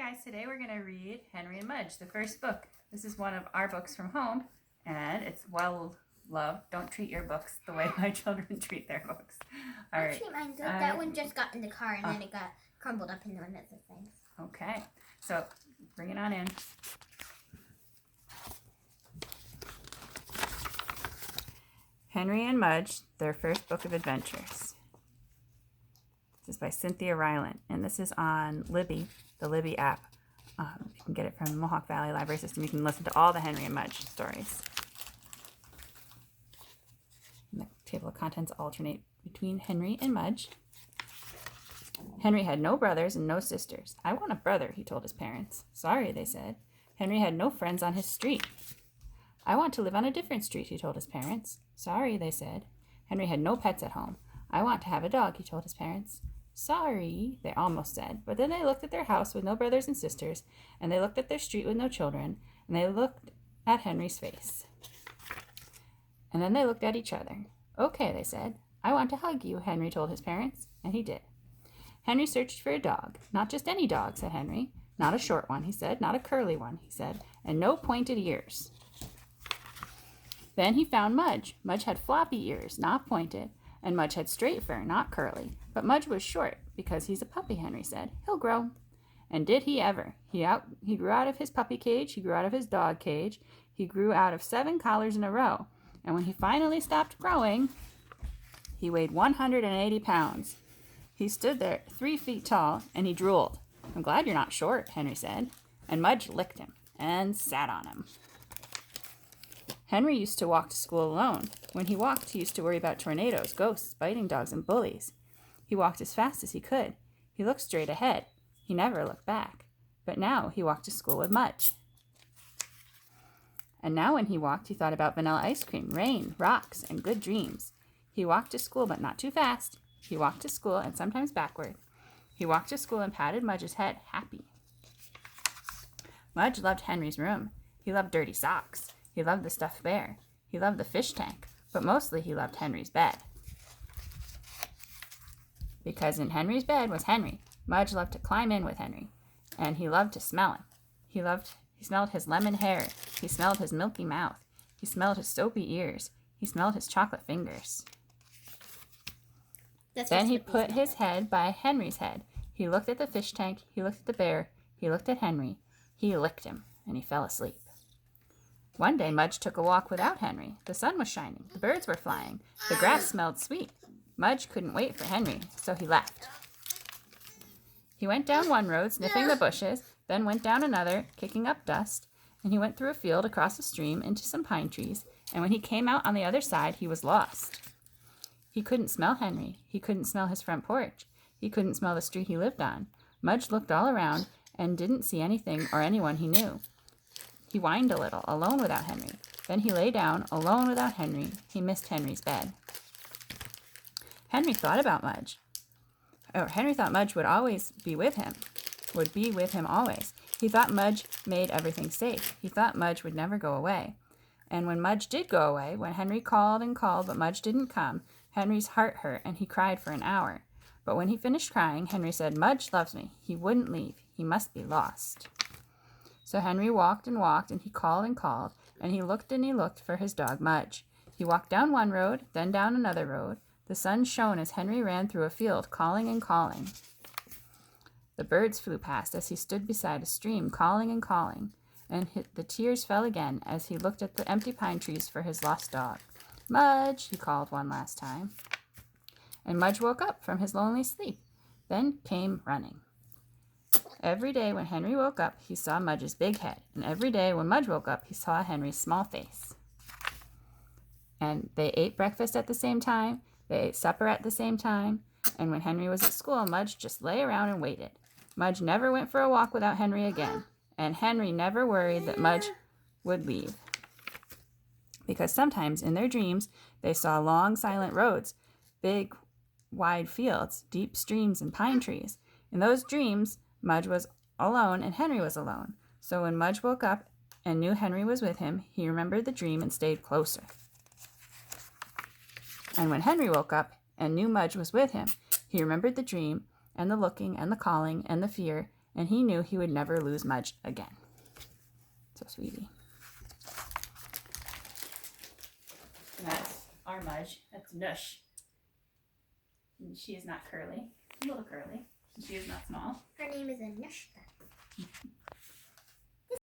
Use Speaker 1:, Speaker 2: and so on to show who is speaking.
Speaker 1: guys, today we're going to read Henry and Mudge, the first book. This is one of our books from home, and it's well loved. Don't treat your books the way my children treat their books. All right.
Speaker 2: Actually, mine good. That one just got in the car, and then it got crumbled up into one of the things.
Speaker 1: Okay, so bring it on in. Henry and Mudge, their first book of adventures. This is by Cynthia Ryland, and this is on Libby, the Libby app. You can get it from the Mohawk Valley Library System. You can listen to all the Henry and Mudge stories. And the table of contents alternate between Henry and Mudge. Henry had no brothers and no sisters. "I want a brother," he told his parents. "Sorry," they said. Henry had no friends on his street. "I want to live on a different street," he told his parents. "Sorry," they said. Henry had no pets at home. "I want to have a dog," he told his parents. "Sorry," they almost said, but then they looked at their house with no brothers and sisters, and they looked at their street with no children, and they looked at Henry's face. And then they looked at each other. "Okay," they said. "I want to hug you," Henry told his parents, and he did. Henry searched for a dog. "Not just any dog," said Henry. "Not a short one," he said. "Not a curly one," he said. "And no pointed ears." Then he found Mudge. Mudge had floppy ears, not pointed, and Mudge had straight fur, not curly. But Mudge was short, because he's a puppy, Henry said. "He'll grow." And did he ever? He grew out of his puppy cage, he grew out of his dog cage, he grew out of 7 collars in a row. And when he finally stopped growing, he weighed 180 pounds. He stood there 3 feet tall, and he drooled. "I'm glad you're not short," Henry said. And Mudge licked him and sat on him. Henry used to walk to school alone. When he walked, he used to worry about tornadoes, ghosts, biting dogs, and bullies. He walked as fast as he could. He looked straight ahead. He never looked back. But now he walked to school with Mudge. And now when he walked, he thought about vanilla ice cream, rain, rocks, and good dreams. He walked to school, but not too fast. He walked to school, and sometimes backward. He walked to school and patted Mudge's head, happy. Mudge loved Henry's room. He loved dirty socks. He loved the stuffed bear. He loved the fish tank. But mostly he loved Henry's bed. Because in Henry's bed was Henry. Mudge loved to climb in with Henry. And he loved to smell him. He smelled his lemon hair. He smelled his milky mouth. He smelled his soapy ears. He smelled his chocolate fingers. Then he put his head by Henry's head. He looked at the fish tank. He looked at the bear. He looked at Henry. He licked him, and he fell asleep. One day, Mudge took a walk without Henry. The sun was shining. The birds were flying. The grass smelled sweet. Mudge couldn't wait for Henry, so he left. He went down one road, sniffing the bushes, then went down another, kicking up dust, and he went through a field, across a stream, into some pine trees, and when he came out on the other side, he was lost. He couldn't smell Henry. He couldn't smell his front porch. He couldn't smell the street he lived on. Mudge looked all around and didn't see anything or anyone he knew. He whined a little, alone without Henry. Then he lay down, alone without Henry. He missed Henry's bed. Henry thought about Mudge. Henry thought Mudge would always be with him, always. He thought Mudge made everything safe. He thought Mudge would never go away. And when Mudge did go away, when Henry called and called but Mudge didn't come, Henry's heart hurt and he cried for an hour. But when he finished crying, Henry said, "Mudge loves me. He wouldn't leave. He must be lost." So Henry walked, and he called, and he looked for his dog Mudge. He walked down one road, then down another road. The sun shone as Henry ran through a field, calling and calling. The birds flew past as he stood beside a stream, calling and calling, and the tears fell again as he looked at the empty pine trees for his lost dog. "Mudge," he called one last time. And Mudge woke up from his lonely sleep, then came running. Every day when Henry woke up, he saw Mudge's big head, and every day when Mudge woke up, he saw Henry's small face. And they ate breakfast at the same time, they ate supper at the same time, and when Henry was at school, Mudge just lay around and waited. Mudge never went for a walk without Henry again, and Henry never worried that Mudge would leave. Because sometimes in their dreams, they saw long, silent roads, big, wide fields, deep streams, and pine trees. In those dreams, Mudge was alone and Henry was alone. So when Mudge woke up and knew Henry was with him, he remembered the dream and stayed closer. And when Henry woke up and knew Mudge was with him, he remembered the dream and the looking and the calling and the fear and he knew he would never lose Mudge again. So sweetie. And that's our Mudge. That's Nush. And she is not curly. A little curly. She is not small.
Speaker 2: Her name is Anushka.